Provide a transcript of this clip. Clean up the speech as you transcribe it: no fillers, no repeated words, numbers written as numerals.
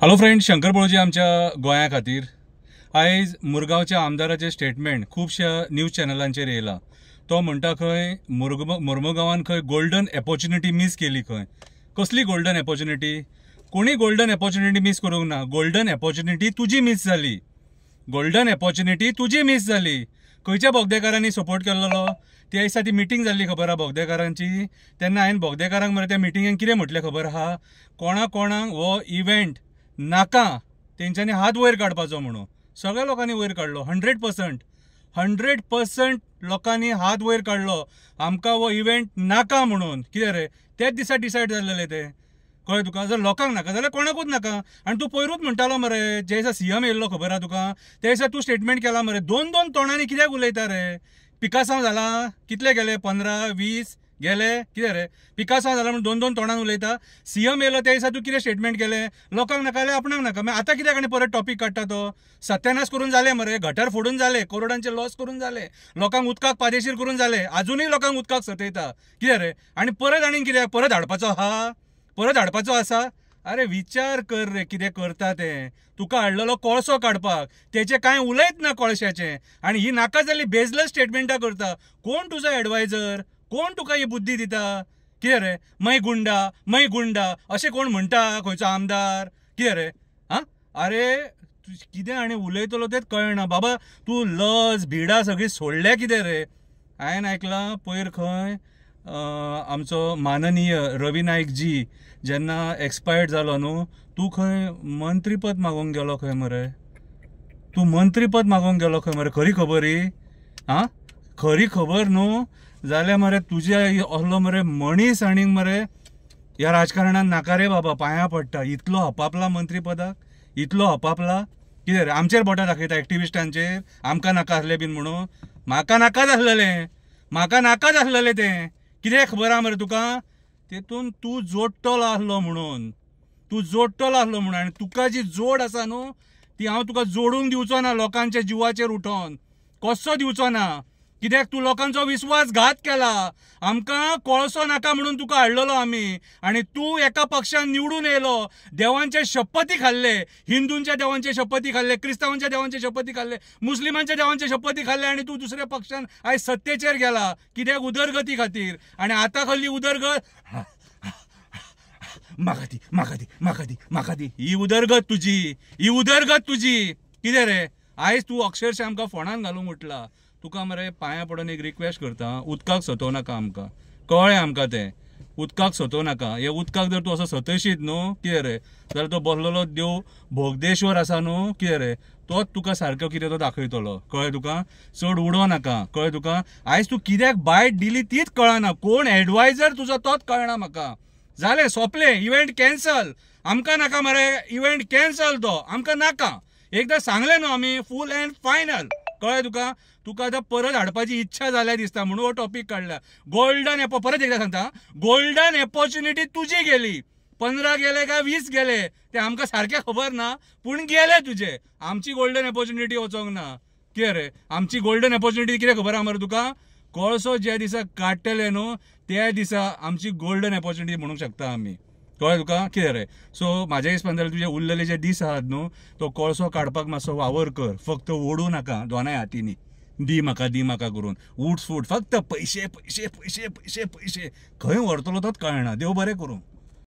Hello friend, Shankar बळोजी आमच्या गोंया खातीर आयज मुरगांवच्या आमदाराचे स्टेटमेंट खुबशा न्यूज चॅनलांचेर येयला। तो म्हणटा खंय मुरमुगांवान खंय गोल्डन अपॉर्च्युनिटी मिस केली। खंय कसली गोल्डन अपॉर्च्युनिटी? कोणी गोल्डन अपॉर्च्युनिटी मिस करूंक ना। गोल्डन अपॉर्च्युनिटी तुजी मिस जाली। गोल्डन अपॉर्च्युनिटी तुजी मिस जाली। खंयच्या बोगदेकारांनी सपोर्ट केल्लो? त्या दिसा ती मिटींग जाल्ली खबर आहा बोगदेकारांची। तेन्ना हांवें बोगदेकारांक मरे त्या मिटिंगेक कितें म्हटलें खबर आहा? कोणाक हो इव्हेंट नाका तेंच्यांनी हात वयर काडपाचो म्हणून सगळ्या लोकांनी वयर काडलो। 100% लोकांनी हात वयर काडलो। आमकां हो इव्हेंट नाका म्हणून। कितें रे, त्याच दिसा डिसायड जाल्लेले ते, कळ्ळें तुका? जर लोकांक नाका जाल्यार कोणाकूच नाका। आनी तूं पयरूच म्हणटालो मरे, जे दिसा सीएम येयल्लो खबर आहा तुका, त्या दिसा तूं स्टेटमेंट केला मरे। दोन तोंडांनी कित्याक उलयता रे? पिकासांव जाला, कितले गेले? 15-20 गेले। कितें रे, पिकासांव जाला म्हणून दोन तोंडान उलयता। सीएम येयलो त्या दिसा तूं कितें स्टेटमेंट केलें? लोकांक नाका जाल्यार आपणाक नाका। मागीर आतां कित्याक आनी परत टॉपीक काडटा तो? सत्यानाश करून जालें मरे, गटर फोडून जाले, करोडांचे लॉस करून जाले, लोकांक उदकाक पादेशीर करून जाले, अजूनय लोकांक उदकाक सतयता। कितें रे, आनी परत आनी कित्याक परत हाडपाचो आहा? परत हाडपाचो आसा? अरे विचार कर रे, कितें करता तें। तुका हाडलेलो कोळसो काडपाक, तेचे कांय उलयत ना कोळशाचें, आनी ही नाका जाल्ली बेजलेस स्टेटमेंटां करता। कोण तुजो एडवायजर? कोण तुका ही बुद्धी दिता? कितें रे, मै गुंडा अशें कोण म्हणटा? खंयचो आमदार? कितें रे, हा? अरे कितें आनी उलयतलो तेच कळना बाबा। तूं लज भिडा सगळी सोडल्या कितें रे? हांवें आयकलां पयर खंय आमचो माननीय रवी नाईक जी जेन्ना एक्सपायर्ड जालो न्हू, तूं खंय मंत्रीपद मागोंक गेलो खंय मरे। तूं मंत्रीपद मागोंक गेलो खंय मरे? खरी खबर ही? हा, खरी खबर न्हू जाल्यार मरे तुज्या असलो मरे मनीस आनीक मरे ह्या राजकारणान नाका रे बाबा। पांयां पडटा। इतलो अपापला मंत्रीपदाक, इतलो अपापला। कितें रे, आमचेर बोटां दाखयता एक्टिविस्टांचेर, आमकां नाका आसलें बीन म्हणून। म्हाका नाकाच आसलेलें तें। कितें खबर आहा मरे तुका? तेतून तूं जोडटलो आसलो म्हणून, आनी तुका जी जोड आसा न्हू ती हांव तुका जोडूंक दिवचो ना। लोकांच्या जिवाचेर उठोन कसो दिवचो ना। कित्याक तूं लोकांचो विश्वासघात केला। आमकां कोळसो नाका म्हणून तुका हाडलेलो आमी, आनी तूं एका पक्षान निवडून येयलो। देवांचे शपथी खाल्ले, हिंदूंच्या देवांचे शपथी खाल्ले, क्रिस्तावांच्या देवांचे शपथी खाल्ले, मुस्लिमांच्या देवांचे शपथी खाल्ले, आनी तूं दुसऱ्या पक्षान आयज सत्तेचेर गेला। कित्याक? उदरगती खातीर। आनी आतां खल्ली उदरगत म्हाका दी। ही उदरगत तुजी। कितें रे, आयज तूं अक्षरशः आमकां फोंडान घालूंक उठला। तुका मरे पांयां पडून एक रिक्वेस्ट करता, उदकाक सतोव नाका आमकां। कळ्ळें आमकां तें, उदकाक सतोव नाका। हे उदकाक जर तूं असो सतयशीत न्हू, कितें रे, जाल्यार तो बसलेलो देव बोगदेश्वर आसा न्हू, कितें रे, तोच तुका सारको कितें तो दाखयतलो। कळ्ळें तुका? चड उडो नाका। कळ्ळें तुका? आयज तूं कित्याक बायट दिली तीच कळना। कोण एडवायजर तुजो तोच कळना म्हाका। जालें, सोंपलें, इव्हेंट कॅन्सल। आमकां नाका मरे इव्हेंट कॅन्सल, तो आमकां नाका। एकदां सांगलें न्हू आमी, फूल एंड फायनल। कळ्ळें तुका? तुका आतां परत हाडपाची इच्छा जाल्या दिसता म्हणून हो टॉपीक काडला। परत एकदां सांगता, गोल्डन अपॉर्च्युनिटी तुजी गेली। 15 गेले काय 20 गेले ते आमकां सारकें खबर ना, पूण गेले तुजे। आमची गोल्डन अपॉर्च्युनिटी वचोंक ना। कितें रे, आमची गोल्डन अपॉर्च्युनिटी कितें खबर आहा मरे तुका? कोळसो ज्या दिसा काडटले न्हू त्या दिसा आमची गोल्डन अपॉर्च्युनिटी म्हणूंक शकता आमी। कळ्ळें तुका? कितें रे, सो म्हाज्या हिसपान जाल्यार तुजे उरलेले जे दीस आहात न्हू, तो कोळसो काडपाक मातसो वावर कर। फक्त ओडू नाका दोनाय हातींनी। दी म्हाका करून उठसूट फक्त पैसे। खंय व्हरतलो तोच कळना। देव बरें करूं।